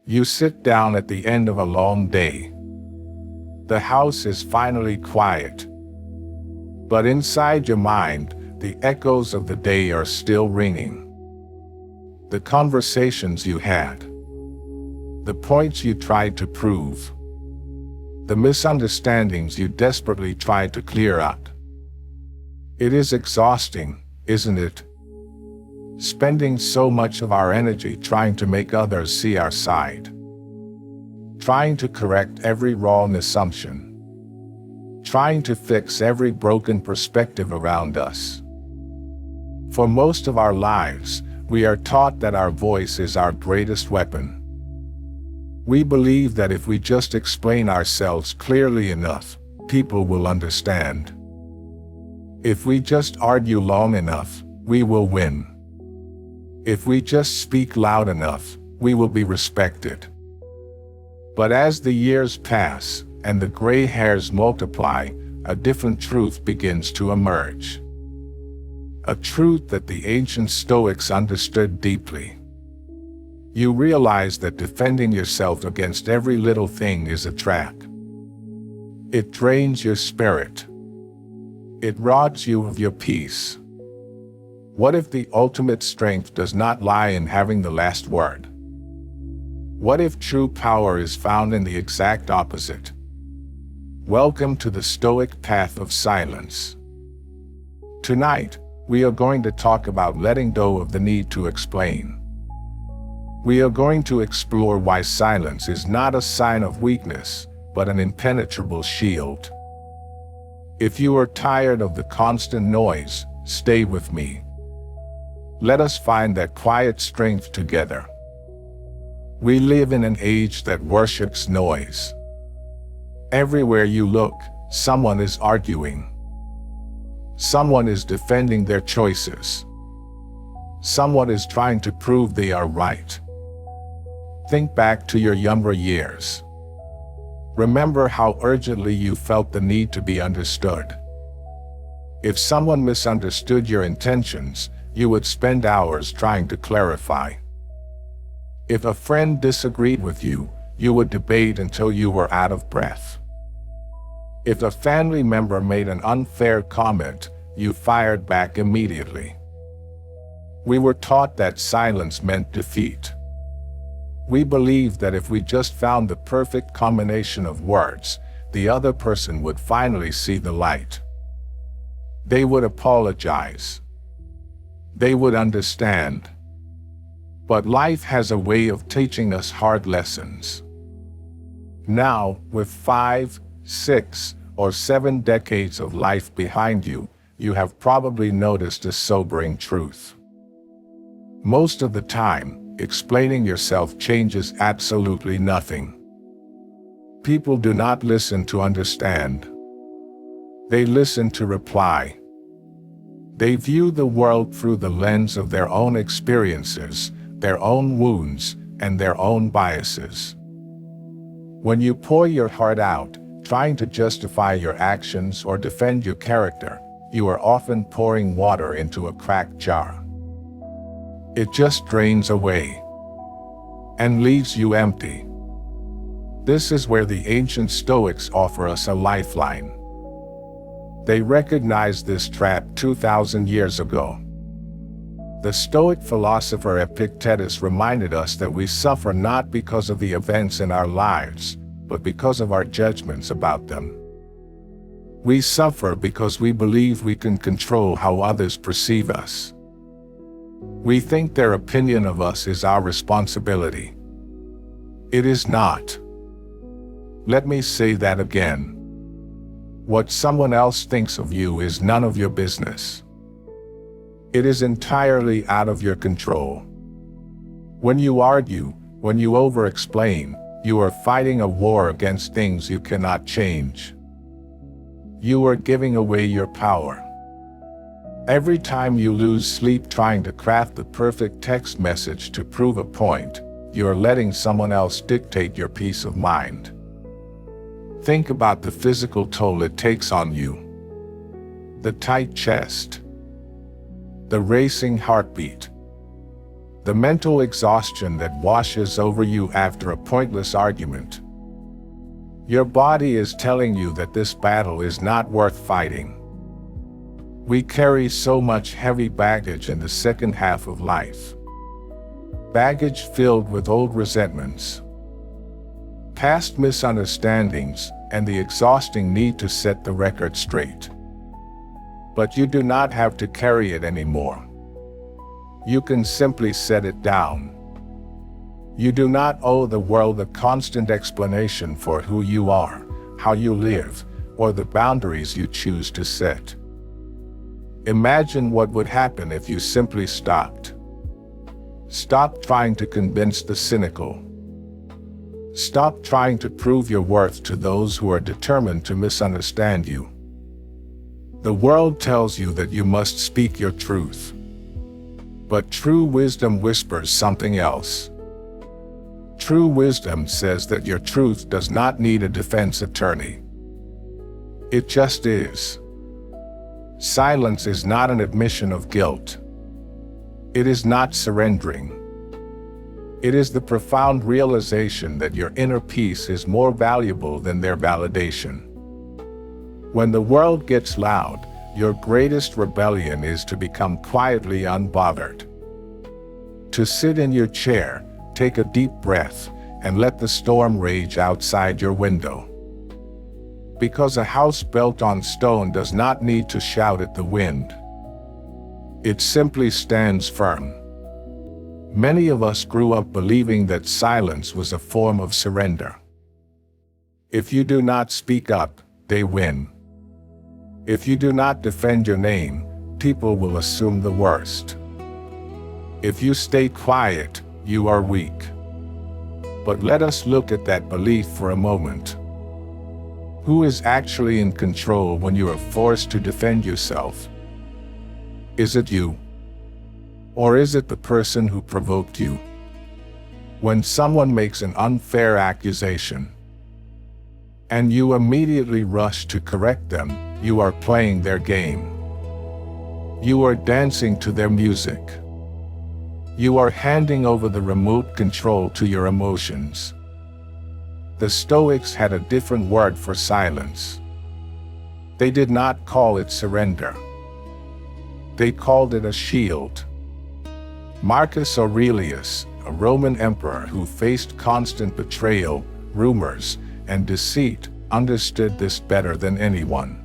You sit down at the end of a long day. The house is finally quiet. But inside your mind, the echoes of the day are still ringing. The conversations you had. The points you tried to prove. The misunderstandings you desperately tried to clear up. It is exhausting, isn't it? Spending so much of our energy trying to make others see our side. Trying to correct every wrong assumption. Trying to fix every broken perspective around us. For most of our lives, we are taught that our voice is our greatest weapon. We believe that if we just explain ourselves clearly enough, people will understand. If we just argue long enough, we will win. If we just speak loud enough, we will be respected. But as the years pass and the gray hairs multiply, a different truth begins to emerge. A truth that the ancient Stoics understood deeply. You realize that defending yourself against every little thing is a trap. It drains your spirit. It robs you of your peace. What if the ultimate strength does not lie in having the last word? What if true power is found in the exact opposite? Welcome to the Stoic path of silence. Tonight, we are going to talk about letting go of the need to explain. We are going to explore why silence is not a sign of weakness, but an impenetrable shield. If you are tired of the constant noise, stay with me. Let us find that quiet strength together. We live in an age that worships noise. Everywhere you look, someone is arguing. Someone is defending their choices. Someone is trying to prove they are right. Think back to your younger years. Remember how urgently you felt the need to be understood. If someone misunderstood your intentions, you would spend hours trying to clarify. If a friend disagreed with you, you would debate until you were out of breath. If a family member made an unfair comment, you fired back immediately. We were taught that silence meant defeat. We believed that if we just found the perfect combination of words, the other person would finally see the light. They would apologize. They would understand. But life has a way of teaching us hard lessons. Now, with 5, 6, or 7 decades of life behind you, you have probably noticed a sobering truth. Most of the time, explaining yourself changes absolutely nothing. People do not listen to understand. They listen to reply. They view the world through the lens of their own experiences, their own wounds, and their own biases. When you pour your heart out, trying to justify your actions or defend your character, you are often pouring water into a cracked jar. It just drains away and leaves you empty. This is where the ancient Stoics offer us a lifeline. They recognized this trap 2,000 years ago. The Stoic philosopher Epictetus reminded us that we suffer not because of the events in our lives, but because of our judgments about them. We suffer because we believe we can control how others perceive us. We think their opinion of us is our responsibility. It is not. Let me say that again. What someone else thinks of you is none of your business. It is entirely out of your control. When you argue, when you over-explain, you are fighting a war against things you cannot change. You are giving away your power. Every time you lose sleep trying to craft the perfect text message to prove a point, you are letting someone else dictate your peace of mind. Think about the physical toll it takes on you. The tight chest. The racing heartbeat. The mental exhaustion that washes over you after a pointless argument. Your body is telling you that this battle is not worth fighting. We carry so much heavy baggage in the second half of life. Baggage filled with old resentments, past misunderstandings, and the exhausting need to set the record straight. But you do not have to carry it anymore. You can simply set it down. You do not owe the world a constant explanation for who you are, how you live, or the boundaries you choose to set. Imagine what would happen if you simply stopped. Stop trying to convince the cynical. Stop trying to prove your worth to those who are determined to misunderstand you. The world tells you that you must speak your truth. But true wisdom whispers something else. True wisdom says that your truth does not need a defense attorney. It just is. Silence is not an admission of guilt. It is not surrendering. It is the profound realization that your inner peace is more valuable than their validation. When the world gets loud, your greatest rebellion is to become quietly unbothered. To sit in your chair, take a deep breath, and let the storm rage outside your window. Because a house built on stone does not need to shout at the wind. It simply stands firm. Many of us grew up believing that silence was a form of surrender. If you do not speak up, they win. If you do not defend your name, people will assume the worst. If you stay quiet, you are weak. But let us look at that belief for a moment. Who is actually in control when you are forced to defend yourself? Is it you? Or is it the person who provoked you? When someone makes an unfair accusation, and you immediately rush to correct them, you are playing their game. You are dancing to their music. You are handing over the remote control to your emotions. The Stoics had a different word for silence. They did not call it surrender. They called it a shield. Marcus Aurelius, a Roman emperor who faced constant betrayal, rumors, and deceit, understood this better than anyone.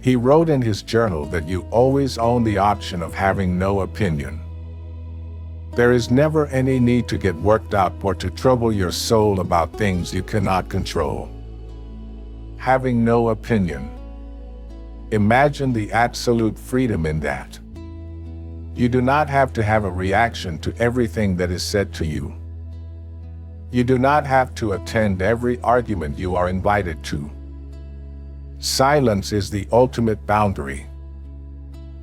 He wrote in his journal that you always own the option of having no opinion. There is never any need to get worked up or to trouble your soul about things you cannot control. Having no opinion. Imagine the absolute freedom in that. You do not have to have a reaction to everything that is said to you. You do not have to attend every argument you are invited to. Silence is the ultimate boundary.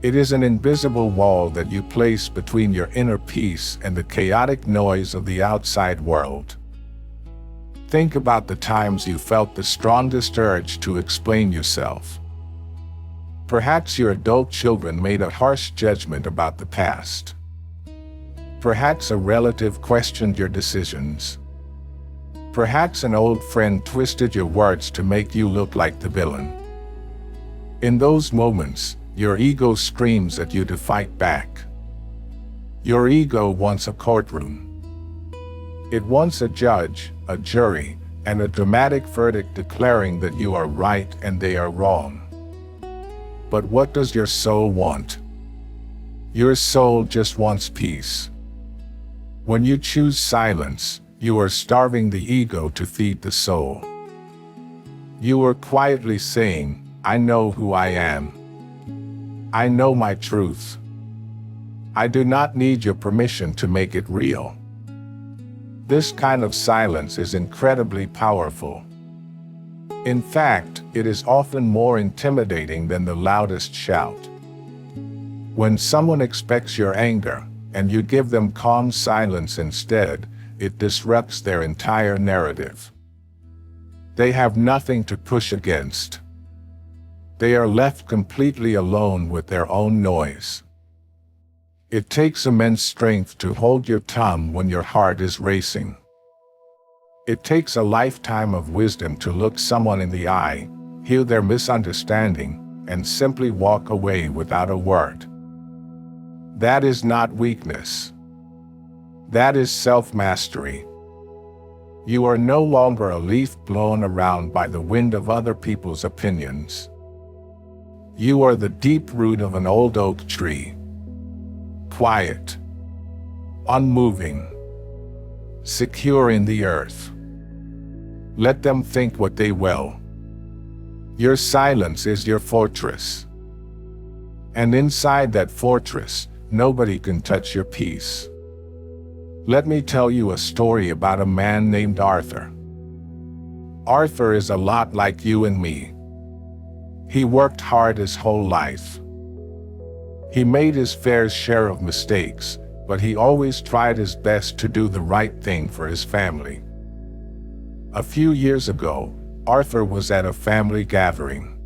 It is an invisible wall that you place between your inner peace and the chaotic noise of the outside world. Think about the times you felt the strongest urge to explain yourself. Perhaps your adult children made a harsh judgment about the past. Perhaps a relative questioned your decisions. Perhaps an old friend twisted your words to make you look like the villain. In those moments, your ego screams at you to fight back. Your ego wants a courtroom. It wants a judge, a jury, and a dramatic verdict declaring that you are right and they are wrong. But what does your soul want? Your soul just wants peace. When you choose silence, you are starving the ego to feed the soul. You are quietly saying, I know who I am. I know my truth. I do not need your permission to make it real. This kind of silence is incredibly powerful. In fact, it is often more intimidating than the loudest shout. When someone expects your anger, and you give them calm silence instead, it disrupts their entire narrative. They have nothing to push against. They are left completely alone with their own noise. It takes immense strength to hold your tongue when your heart is racing. It takes a lifetime of wisdom to look someone in the eye, hear their misunderstanding, and simply walk away without a word. That is not weakness. That is self-mastery. You are no longer a leaf blown around by the wind of other people's opinions. You are the deep root of an old oak tree. Quiet, unmoving, secure in the earth. Let them think what they will. Your silence is your fortress. And inside that fortress, nobody can touch your peace. Let me tell you a story about a man named Arthur. Arthur is a lot like you and me. He worked hard his whole life. He made his fair share of mistakes, but he always tried his best to do the right thing for his family. A few years ago, Arthur was at a family gathering.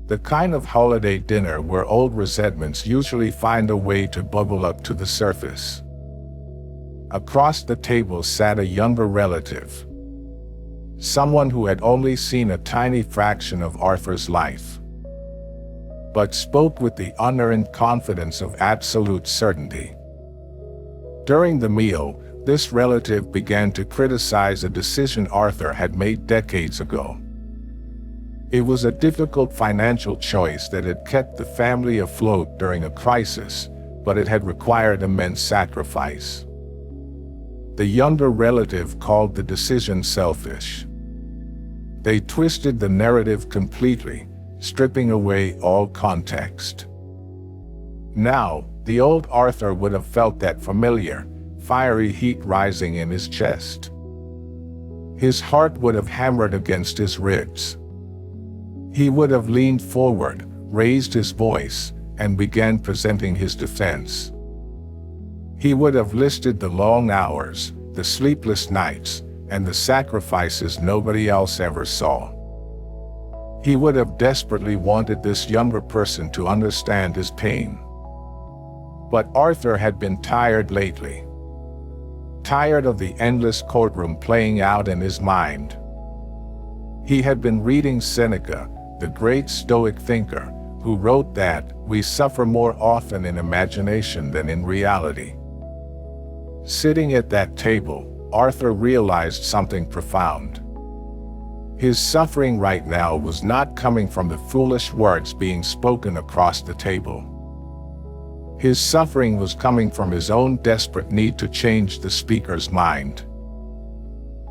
The kind of holiday dinner where old resentments usually find a way to bubble up to the surface. Across the table sat a younger relative, someone who had only seen a tiny fraction of Arthur's life, but spoke with the unearned confidence of absolute certainty. During the meal, this relative began to criticize a decision Arthur had made decades ago. It was a difficult financial choice that had kept the family afloat during a crisis, but it had required immense sacrifice. The younger relative called the decision selfish. They twisted the narrative completely, stripping away all context. Now, the old Arthur would have felt that familiar, fiery heat rising in his chest. His heart would have hammered against his ribs. He would have leaned forward, raised his voice, and began presenting his defense. He would have listed the long hours, the sleepless nights, and the sacrifices nobody else ever saw. He would have desperately wanted this younger person to understand his pain. But Arthur had been tired lately. Tired of the endless courtroom playing out in his mind. He had been reading Seneca, the great Stoic thinker, who wrote that we suffer more often in imagination than in reality. Sitting at that table, Arthur realized something profound. His suffering right now was not coming from the foolish words being spoken across the table. His suffering was coming from his own desperate need to change the speaker's mind.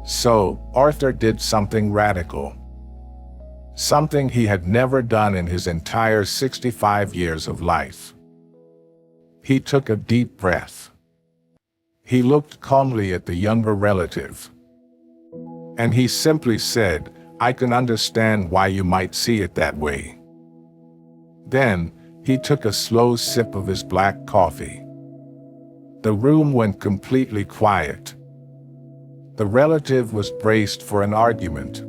So, Arthur did something radical. Something he had never done in his entire 65 years of life. He took a deep breath. He looked calmly at the younger relative. And he simply said, "I can understand why you might see it that way." Then, he took a slow sip of his black coffee. The room went completely quiet. The relative was braced for an argument.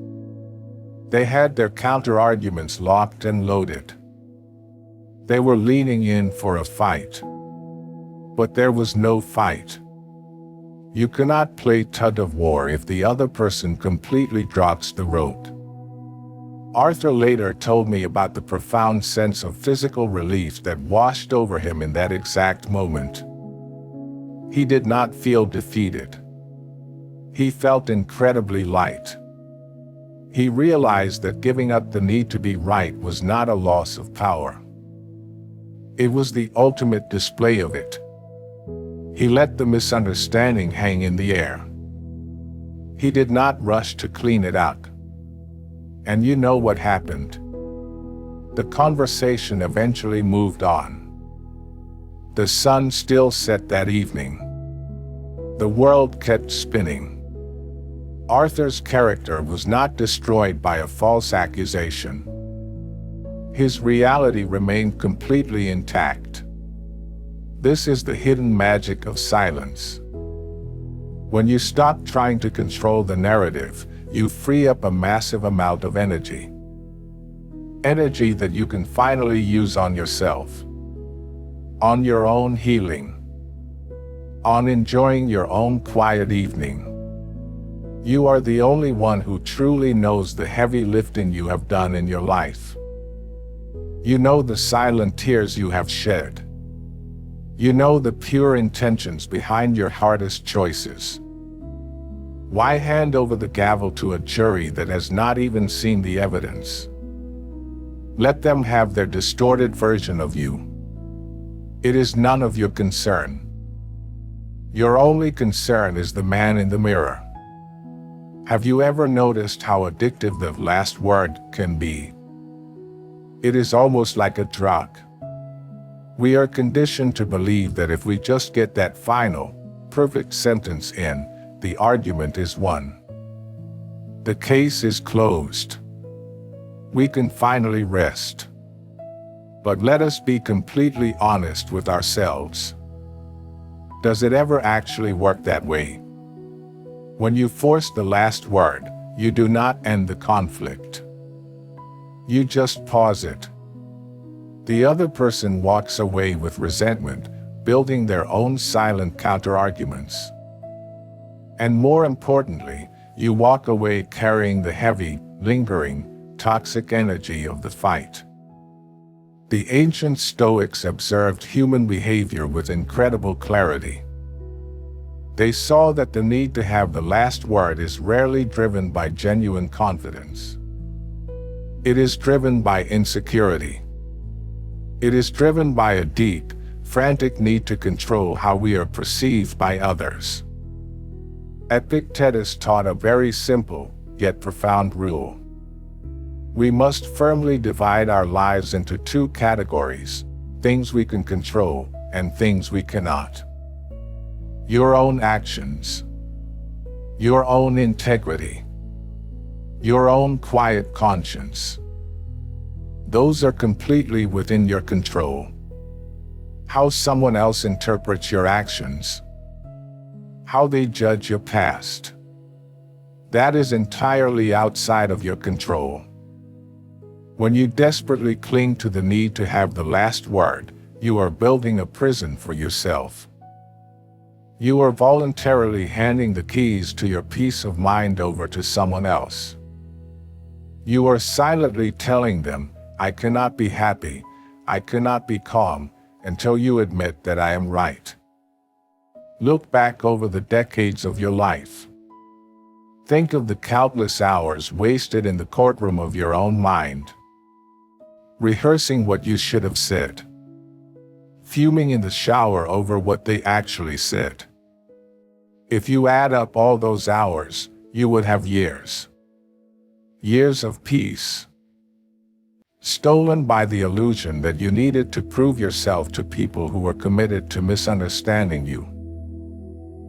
They had their counter-arguments locked and loaded. They were leaning in for a fight. But there was no fight. You cannot play tug-of-war if the other person completely drops the rope. Arthur later told me about the profound sense of physical relief that washed over him in that exact moment. He did not feel defeated. He felt incredibly light. He realized that giving up the need to be right was not a loss of power. It was the ultimate display of it. He let the misunderstanding hang in the air. He did not rush to clean it up. And you know what happened? The conversation eventually moved on. The sun still set that evening. The world kept spinning. Arthur's character was not destroyed by a false accusation. His reality remained completely intact. This is the hidden magic of silence. When you stop trying to control the narrative, you free up a massive amount of energy. Energy that you can finally use on yourself. on your own healing, on enjoying your own quiet evening. You are the only one who truly knows the heavy lifting you have done in your life. You know the silent tears you have shed. You know the pure intentions behind your hardest choices. Why hand over the gavel to a jury that has not even seen the evidence? Let them have their distorted version of you. It is none of your concern. Your only concern is the man in the mirror. Have you ever noticed how addictive the last word can be? It is almost like a drug. We are conditioned to believe that if we just get that final, perfect sentence in, the argument is won. The case is closed. We can finally rest. But let us be completely honest with ourselves. Does it ever actually work that way? When you force the last word, you do not end the conflict. You just pause it. The other person walks away with resentment, building their own silent counterarguments. And more importantly, you walk away carrying the heavy, lingering, toxic energy of the fight. The ancient Stoics observed human behavior with incredible clarity. They saw that the need to have the last word is rarely driven by genuine confidence. It is driven by insecurity. It is driven by a deep, frantic need to control how we are perceived by others. Epictetus taught a very simple, yet profound rule. We must firmly divide our lives into two categories: things we can control and things we cannot. Your own actions, your own integrity, your own quiet conscience. Those are completely within your control. How someone else interprets your actions, how they judge your past, that is entirely outside of your control. When you desperately cling to the need to have the last word, you are building a prison for yourself. You are voluntarily handing the keys to your peace of mind over to someone else. You are silently telling them, I cannot be happy, I cannot be calm, until you admit that I am right. Look back over the decades of your life. Think of the countless hours wasted in the courtroom of your own mind, rehearsing what you should have said, fuming in the shower over what they actually said. If you add up all those hours, you would have years. Years of peace, stolen by the illusion that you needed to prove yourself to people who were committed to misunderstanding you.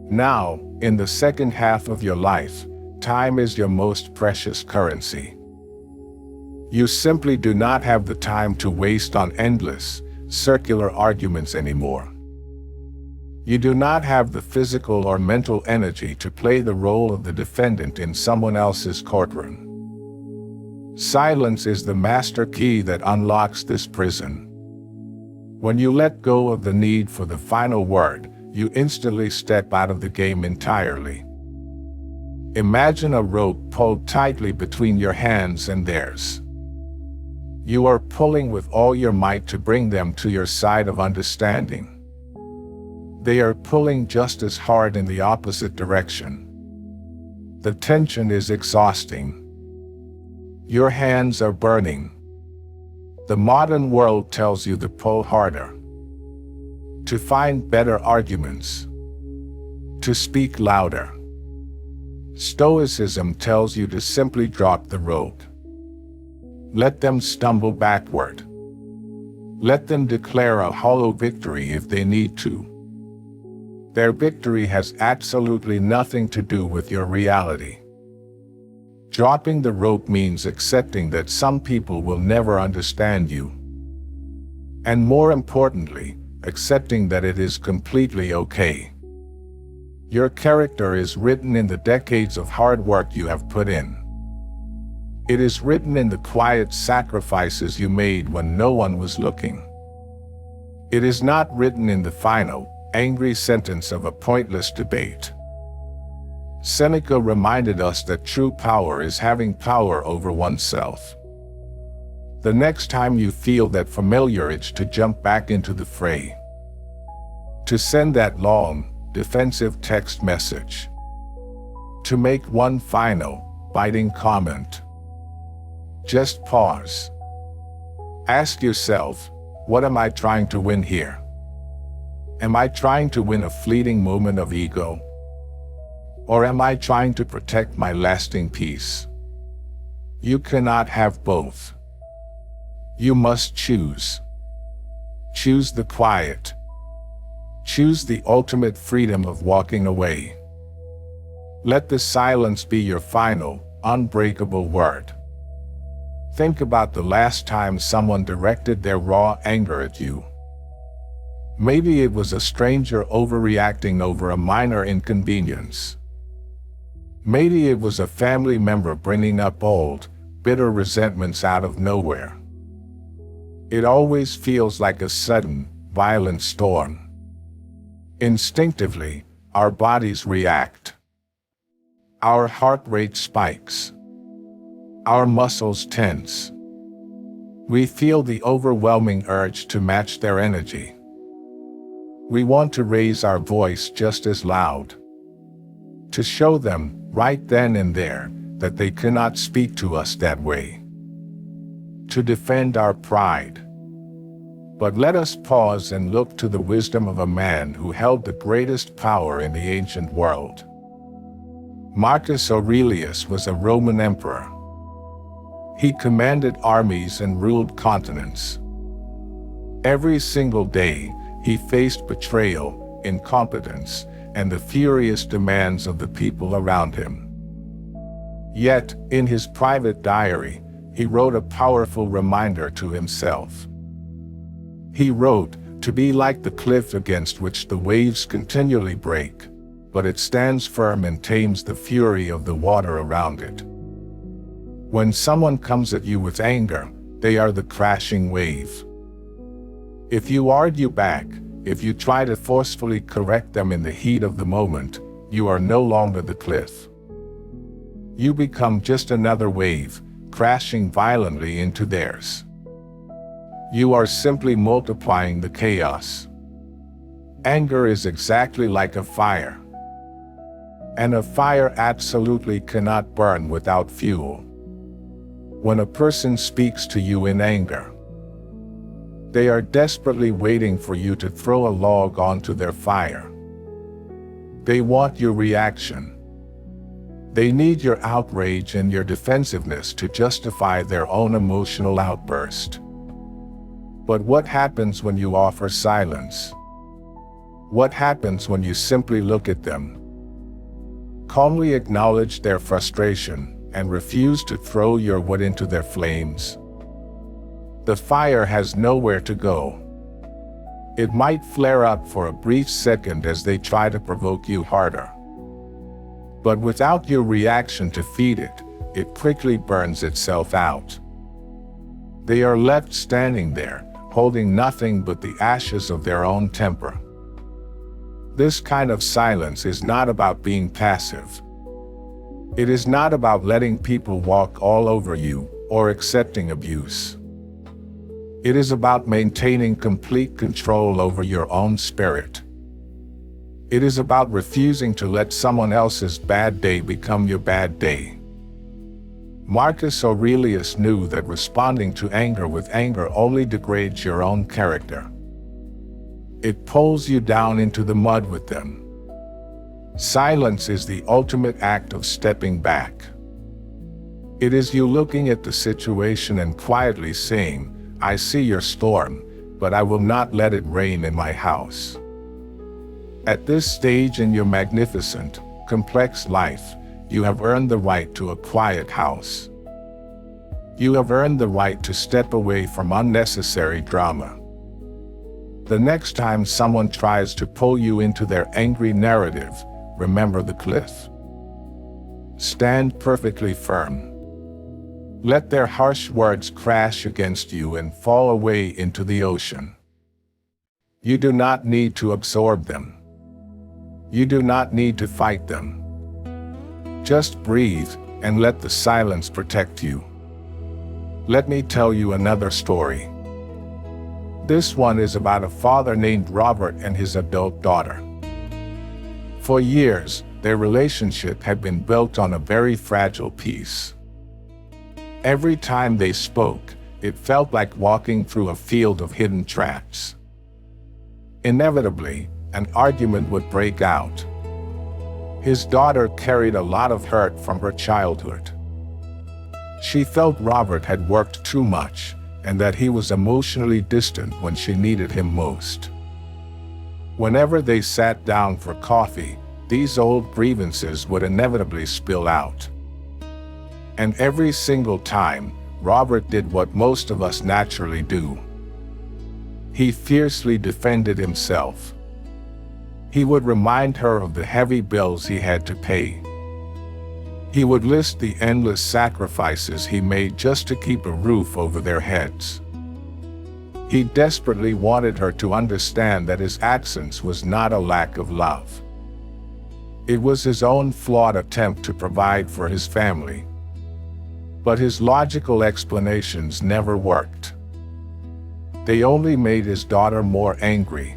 Now, in the second half of your life, time is your most precious currency. You simply do not have the time to waste on endless, circular arguments anymore. You do not have the physical or mental energy to play the role of the defendant in someone else's courtroom. Silence is the master key that unlocks this prison. When you let go of the need for the final word, you instantly step out of the game entirely. Imagine a rope pulled tightly between your hands and theirs. You are pulling with all your might to bring them to your side of understanding. They are pulling just as hard in the opposite direction. The tension is exhausting. Your hands are burning. The modern world tells you to pull harder, to find better arguments, to speak louder. Stoicism tells you to simply drop the rope. Let them stumble backward. Let them declare a hollow victory if they need to. Their victory has absolutely nothing to do with your reality. Dropping the rope means accepting that some people will never understand you. And more importantly, accepting that it is completely okay. Your character is written in the decades of hard work you have put in. It is written in the quiet sacrifices you made when no one was looking. It is not written in the final, angry sentence of a pointless debate. Seneca reminded us that true power is having power over oneself. The next time you feel that familiar itch to jump back into the fray, to send that long, defensive text message, to make one final, biting comment, just pause. Ask yourself, what am I trying to win here? Am I trying to win a fleeting moment of ego? Or am I trying to protect my lasting peace? You cannot have both. You must choose. Choose the quiet. Choose the ultimate freedom of walking away. Let the silence be your final, unbreakable word. Think about the last time someone directed their raw anger at you. Maybe it was a stranger overreacting over a minor inconvenience. Maybe it was a family member bringing up old, bitter resentments out of nowhere. It always feels like a sudden, violent storm. Instinctively, our bodies react. Our heart rate spikes. Our muscles tense. We feel the overwhelming urge to match their energy. We want to raise our voice just as loud, to show them, right then and there, that they cannot speak to us that way, to defend our pride. But let us pause and look to the wisdom of a man who held the greatest power in the ancient world. Marcus Aurelius was a Roman emperor. He commanded armies and ruled continents. Every single day, he faced betrayal, incompetence, and the furious demands of the people around him. Yet, in his private diary, he wrote a powerful reminder to himself. He wrote, "To be like the cliff against which the waves continually break, but it stands firm and tames the fury of the water around it." When someone comes at you with anger, they are the crashing wave. If you argue back, if you try to forcefully correct them in the heat of the moment, you are no longer the cliff. You become just another wave, crashing violently into theirs. You are simply multiplying the chaos. Anger is exactly like a fire. And a fire absolutely cannot burn without fuel. When a person speaks to you in anger, they are desperately waiting for you to throw a log onto their fire. They want your reaction. They need your outrage and your defensiveness to justify their own emotional outburst. But what happens when you offer silence? What happens when you simply look at them, calmly acknowledge their frustration, and refuse to throw your wood into their flames? The fire has nowhere to go. It might flare up for a brief second as they try to provoke you harder. But without your reaction to feed it, it quickly burns itself out. They are left standing there, holding nothing but the ashes of their own temper. This kind of silence is not about being passive. It is not about letting people walk all over you or accepting abuse. It is about maintaining complete control over your own spirit. It is about refusing to let someone else's bad day become your bad day. Marcus Aurelius knew that responding to anger with anger only degrades your own character. It pulls you down into the mud with them. Silence is the ultimate act of stepping back. It is you looking at the situation and quietly saying, "I see your storm, but I will not let it rain in my house." At this stage in your magnificent, complex life, you have earned the right to a quiet house. You have earned the right to step away from unnecessary drama. The next time someone tries to pull you into their angry narrative, remember the cliff. Stand perfectly firm. Let their harsh words crash against you and fall away into the ocean. You do not need to absorb them. You do not need to fight them. Just breathe and let the silence protect you. Let me tell you another story. This one is about a father named Robert and his adult daughter. For years, their relationship had been built on a very fragile piece. Every time they spoke, it felt like walking through a field of hidden traps. Inevitably, an argument would break out. His daughter carried a lot of hurt from her childhood. She felt Robert had worked too much and that he was emotionally distant when she needed him most. Whenever they sat down for coffee, these old grievances would inevitably spill out. And every single time, Robert did what most of us naturally do. He fiercely defended himself. He would remind her of the heavy bills he had to pay. He would list the endless sacrifices he made just to keep a roof over their heads. He desperately wanted her to understand that his absence was not a lack of love. It was his own flawed attempt to provide for his family. But his logical explanations never worked. They only made his daughter more angry.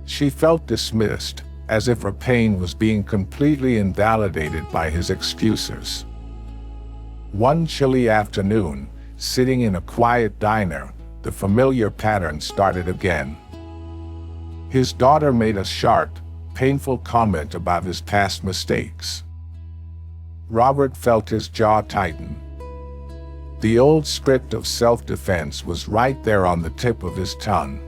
She felt dismissed, as if her pain was being completely invalidated by his excuses. One chilly afternoon, sitting in a quiet diner, the familiar pattern started again. His daughter made a sharp, painful comment about his past mistakes. Robert felt his jaw tighten. The old script of self-defense was right there on the tip of his tongue.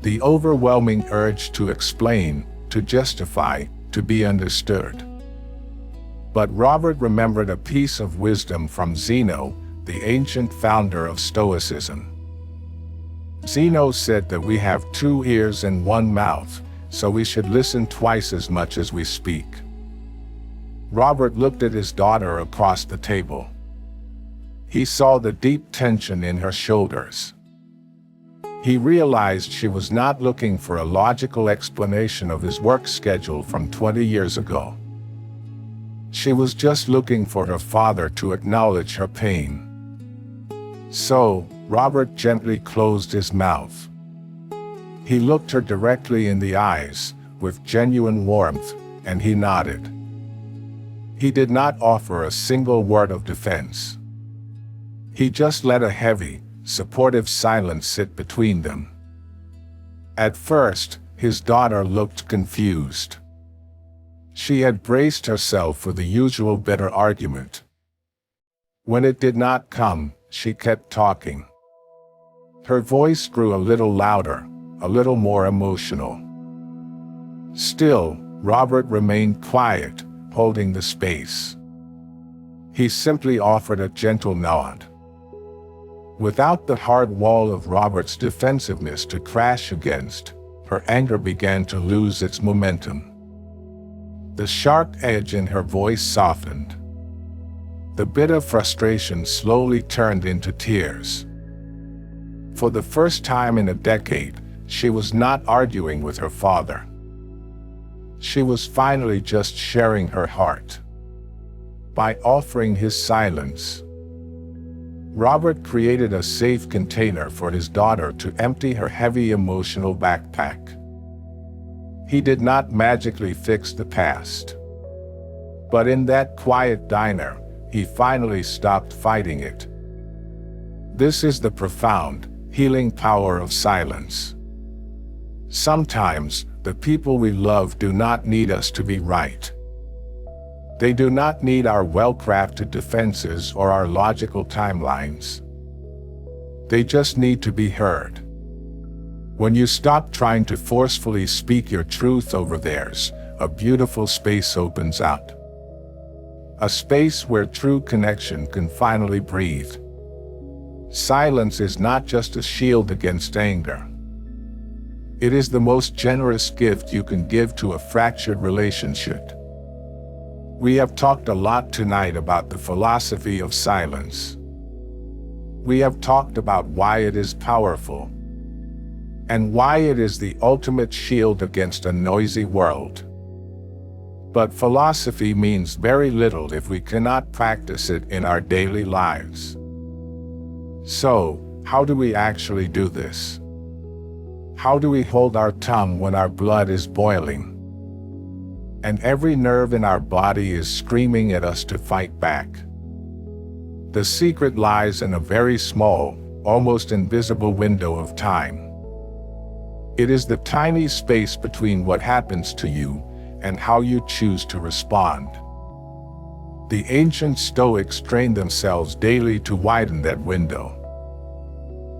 The overwhelming urge to explain, to justify, to be understood. But Robert remembered a piece of wisdom from Zeno, the ancient founder of Stoicism. Zeno said that we have 2 ears and 1 mouth, so we should listen twice as much as we speak. Robert looked at his daughter across the table. He saw the deep tension in her shoulders. He realized she was not looking for a logical explanation of his work schedule from 20 years ago. She was just looking for her father to acknowledge her pain. So, Robert gently closed his mouth. He looked her directly in the eyes, with genuine warmth, and he nodded. He did not offer a single word of defense. He just let a heavy, supportive silence sit between them. At first, his daughter looked confused. She had braced herself for the usual bitter argument. When it did not come, she kept talking. Her voice grew a little louder, a little more emotional. Still, Robert remained quiet, holding the space. He simply offered a gentle nod. Without the hard wall of Robert's defensiveness to crash against, her anger began to lose its momentum. The sharp edge in her voice softened. The bitter frustration slowly turned into tears. For the first time in a decade, she was not arguing with her father. She was finally just sharing her heart. By offering his silence, Robert created a safe container for his daughter to empty her heavy emotional backpack. He did not magically fix the past. But in that quiet diner, he finally stopped fighting it. This is the profound, healing power of silence. Sometimes, the people we love do not need us to be right. They do not need our well-crafted defenses or our logical timelines. They just need to be heard. When you stop trying to forcefully speak your truth over theirs, a beautiful space opens out. A space where true connection can finally breathe. Silence is not just a shield against anger. It is the most generous gift you can give to a fractured relationship. We have talked a lot tonight about the philosophy of silence. We have talked about why it is powerful. and why it is the ultimate shield against a noisy world. But philosophy means very little if we cannot practice it in our daily lives. So, how do we actually do this? How do we hold our tongue when our blood is boiling and every nerve in our body is screaming at us to fight back? The secret lies in a very small, almost invisible window of time. It is the tiny space between what happens to you and how you choose to respond. The ancient Stoics trained themselves daily to widen that window.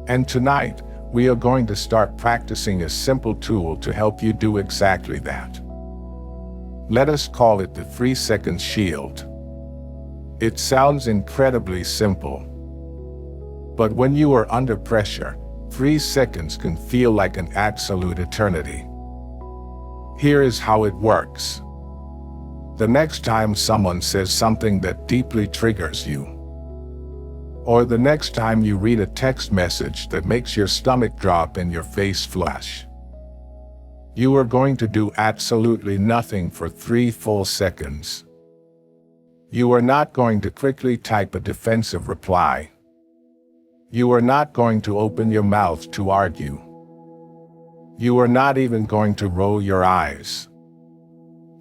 And tonight, we are going to start practicing a simple tool to help you do exactly that. Let us call it the 3-second shield. It sounds incredibly simple. But when you are under pressure, 3 seconds can feel like an absolute eternity. Here is how it works. The next time someone says something that deeply triggers you, or the next time you read a text message that makes your stomach drop and your face flush, you are going to do absolutely nothing for 3 full seconds. You are not going to quickly type a defensive reply. You are not going to open your mouth to argue. You are not even going to roll your eyes.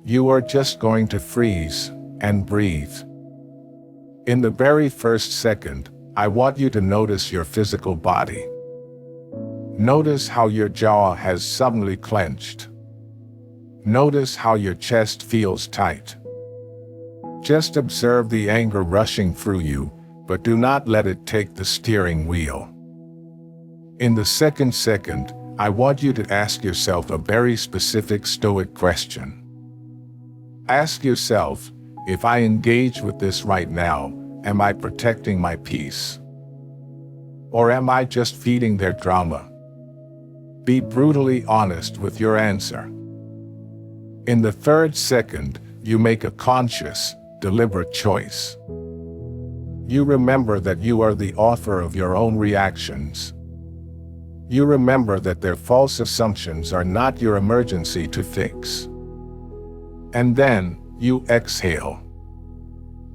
You are just going to freeze and breathe. In the very first second, I want you to notice your physical body. Notice how your jaw has suddenly clenched. Notice how your chest feels tight. Just observe the anger rushing through you, but do not let it take the steering wheel. In the second second, I want you to ask yourself a very specific Stoic question. Ask yourself, if I engage with this right now, am I protecting my peace? Or am I just feeding their drama? Be brutally honest with your answer. In the third second, you make a conscious, deliberate choice. You remember that you are the author of your own reactions. You remember that their false assumptions are not your emergency to fix. And then, you exhale.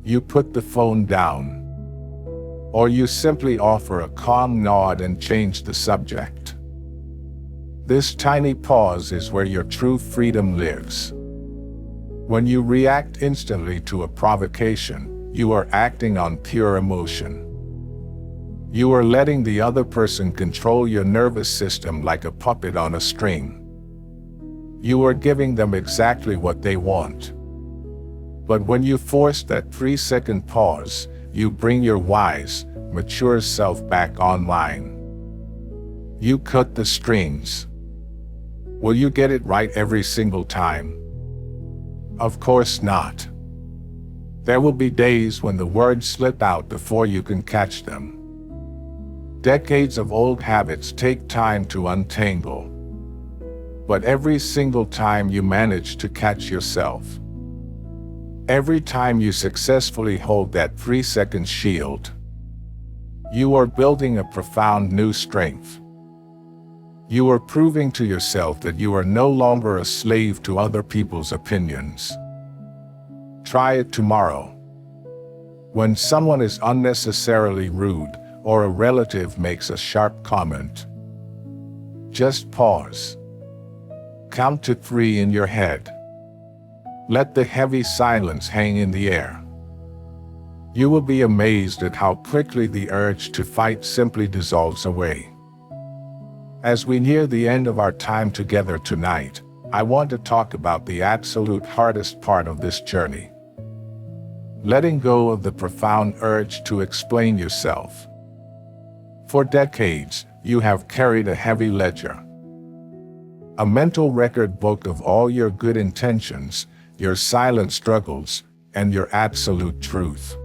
You put the phone down. Or you simply offer a calm nod and change the subject. This tiny pause is where your true freedom lives. When you react instantly to a provocation, you are acting on pure emotion. You are letting the other person control your nervous system like a puppet on a string. You are giving them exactly what they want. But when you force that 3-second pause, you bring your wise, mature self back online. You cut the strings. Will you get it right every single time? Of course not. There will be days when the words slip out before you can catch them. Decades of old habits take time to untangle. But every single time you manage to catch yourself, every time you successfully hold that 3-second shield, you are building a profound new strength. You are proving to yourself that you are no longer a slave to other people's opinions. Try it tomorrow. When someone is unnecessarily rude or a relative makes a sharp comment, just pause. Count to 3 in your head. Let the heavy silence hang in the air. You will be amazed at how quickly the urge to fight simply dissolves away. As we near the end of our time together tonight, I want to talk about the absolute hardest part of this journey. Letting go of the profound urge to explain yourself. For decades, you have carried a heavy ledger. A mental record book of all your good intentions, your silent struggles, and your absolute truth.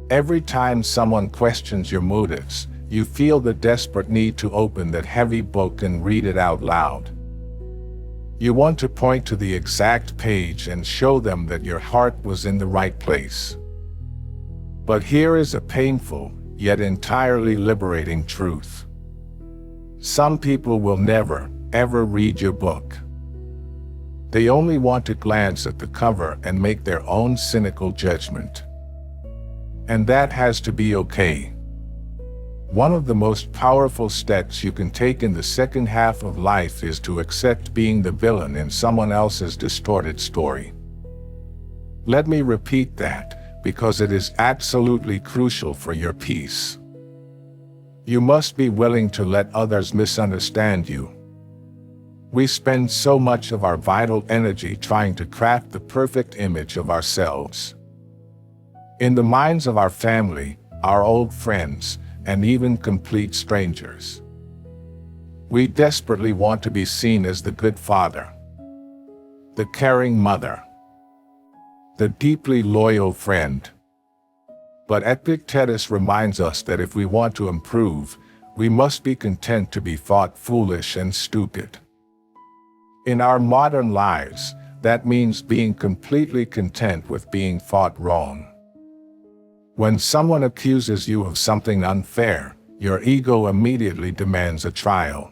Every time someone questions your motives, you feel the desperate need to open that heavy book and read it out loud. You want to point to the exact page and show them that your heart was in the right place. But here is a painful, yet entirely liberating truth. Some people will never, ever read your book. They only want to glance at the cover and make their own cynical judgment. And that has to be okay. One of the most powerful steps you can take in the second half of life is to accept being the villain in someone else's distorted story. Let me repeat that, because it is absolutely crucial for your peace. You must be willing to let others misunderstand you. We spend so much of our vital energy trying to craft the perfect image of ourselves. In the minds of our family, our old friends, and even complete strangers. We desperately want to be seen as the good father, the caring mother, the deeply loyal friend. But Epictetus reminds us that if we want to improve, we must be content to be thought foolish and stupid. In our modern lives, that means being completely content with being thought wrong. When someone accuses you of something unfair, your ego immediately demands a trial.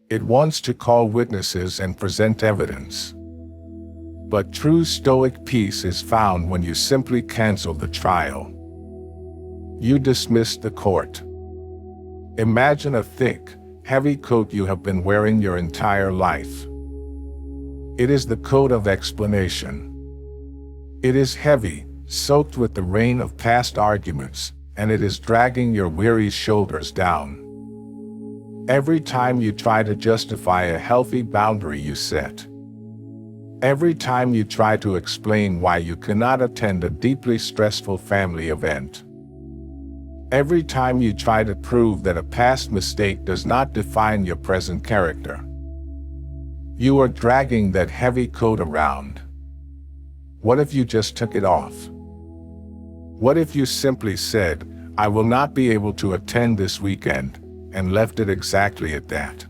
It wants to call witnesses and present evidence. But true Stoic peace is found when you simply cancel the trial. You dismiss the court. Imagine a thick, heavy coat you have been wearing your entire life. It is the coat of explanation. It is heavy, soaked with the rain of past arguments, and it is dragging your weary shoulders down. Every time you try to justify a healthy boundary you set, every time you try to explain why you cannot attend a deeply stressful family event, every time you try to prove that a past mistake does not define your present character, you are dragging that heavy coat around. What if you just took it off? What if you simply said, "I will not be able to attend this weekend," and left it exactly at that?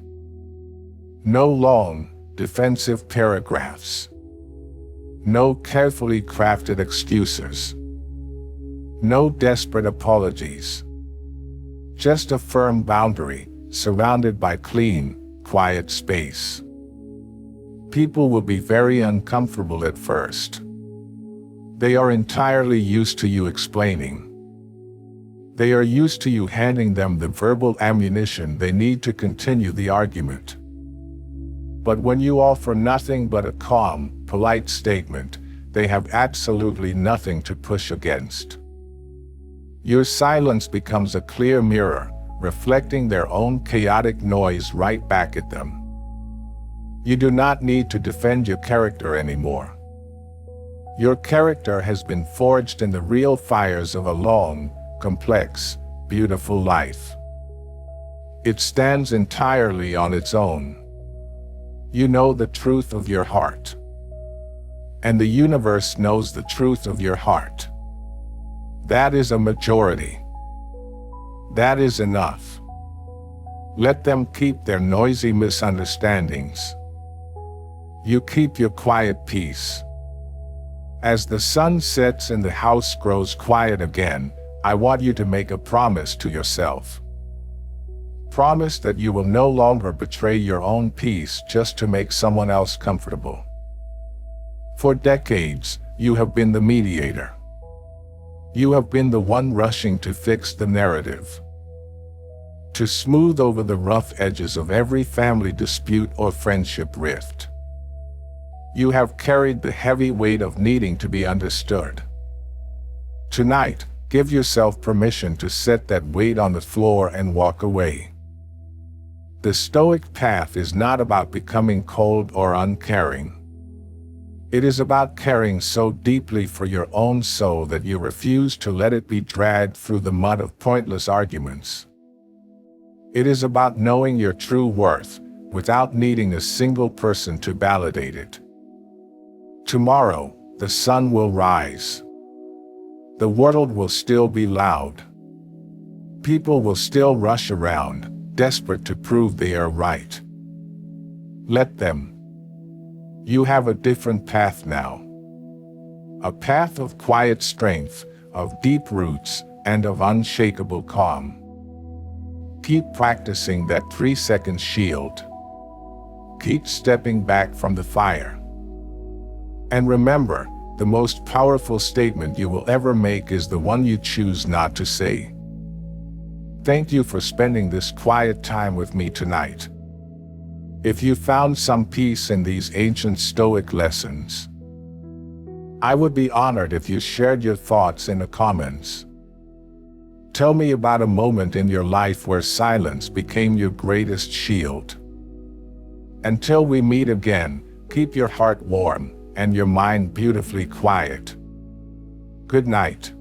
No long, defensive paragraphs. No carefully crafted excuses. No desperate apologies. Just a firm boundary, surrounded by clean, quiet space. People will be very uncomfortable at first. They are entirely used to you explaining. They are used to you handing them the verbal ammunition they need to continue the argument. But when you offer nothing but a calm, polite statement, they have absolutely nothing to push against. Your silence becomes a clear mirror, reflecting their own chaotic noise right back at them. You do not need to defend your character anymore. Your character has been forged in the real fires of a long, complex, beautiful life. It stands entirely on its own. You know the truth of your heart. And the universe knows the truth of your heart. That is a majority. That is enough. Let them keep their noisy misunderstandings. You keep your quiet peace. As the sun sets and the house grows quiet again, I want you to make a promise to yourself. Promise that you will no longer betray your own peace just to make someone else comfortable. For decades, you have been the mediator. You have been the one rushing to fix the narrative, to smooth over the rough edges of every family dispute or friendship rift. You have carried the heavy weight of needing to be understood. Tonight, give yourself permission to set that weight on the floor and walk away. The Stoic path is not about becoming cold or uncaring. It is about caring so deeply for your own soul that you refuse to let it be dragged through the mud of pointless arguments. It is about knowing your true worth without needing a single person to validate it. Tomorrow, the sun will rise. The world will still be loud. People will still rush around, desperate to prove they are right. Let them. You have a different path now. A path of quiet strength, of deep roots, and of unshakable calm. keep practicing that 3-second shield. Keep stepping back from the fire. And remember, the most powerful statement you will ever make is the one you choose not to say. Thank you for spending this quiet time with me tonight. If you found some peace in these ancient Stoic lessons, I would be honored if you shared your thoughts in the comments. Tell me about a moment in your life where silence became your greatest shield. Until we meet again, keep your heart warm and your mind beautifully quiet. Good night.